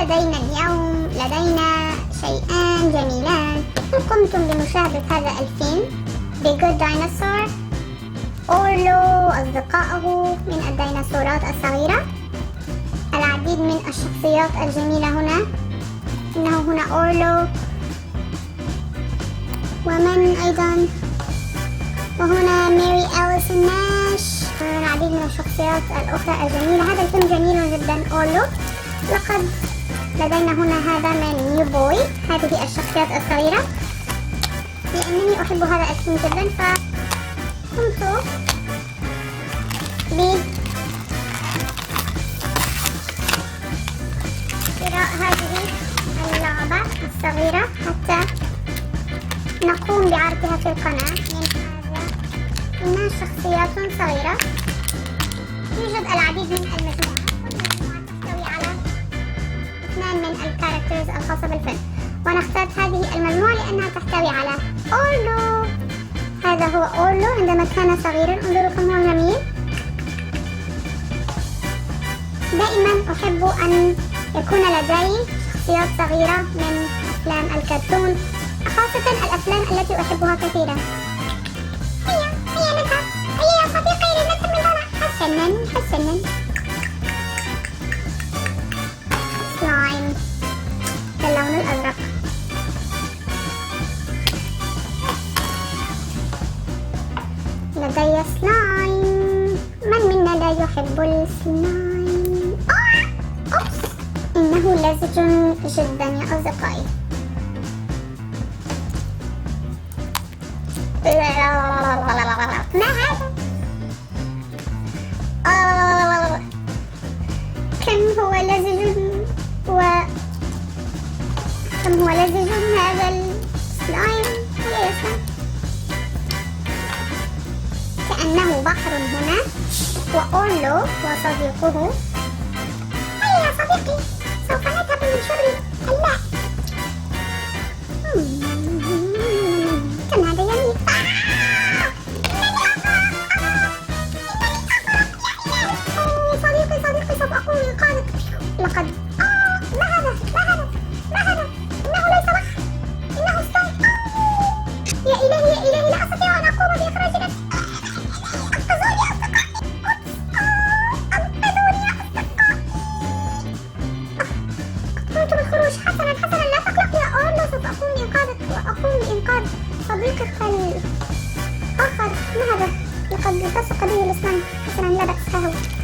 لدينا اليوم شيئان جميلان. إن قمتم بمشاهدة هذا الفيلم بجود ديناصور، أورلو وأصدقائه من الديناصورات الصغيرة، العديد من الشخصيات الجميلة هنا. إنه هنا أورلو، ومن أيضا، وهنا ماري أليسون ناش، والعديد من الشخصيات الأخرى الجميلة. هذا الفيلم جميل جدا أورلو. لقد لدينا هنا هذا من نيو بوي، هذه الشخصيات الصغيرة. لأنني أحب هذا الفيلم جدا فقمت بشراء هذه اللعبة الصغيرة حتى نقوم بعرضها في القناة. إنها شخصيات صغيرة، يوجد العديد من المجموعات، تحتوي على 2 من الكاركترز الخاصة بالفيلم، وأنا اخترت هذه المجموعة لأنها تحتوي على أورلو. هذا هو أورلو عندما كان صغيرا، انظروا كم هو جميل. دائما أحب أن يكون لدي شخصيات صغيرة من أفلام الكرتون، خاصة الأفلام التي أحبها كثيرا. هيا نذهب، هيا يا صديقي لنذهب من هنا. حسنا سلايم باللون الأزرق. لدي سلايم. من منا لا يحب السلايم؟ أوبس، إنه لزج جدا يا أصدقائي. ما هذا؟ كم هو لزج هذا السلايم. هيا يا كأنه بحر هنا، وأولو وصديقه. هيا يا صديقي، سوف نذهب من شرب الماء. كم هذا جميل. صديقي سوف أقوم بإنقاذك. لقد ما هذا؟ إنه ليس بحر، إنه سلايم. يا إلهي لا أستطيع أن أقوم بإخراجك. قمت بالخروج. حسنا لا تقلق يا أولاد، سوف أقوم بإنقاذك وأقوم بإنقاذ صديقك الآخر. ما هذا؟ لقد التصق به الإسلام. حسنا لا بأس.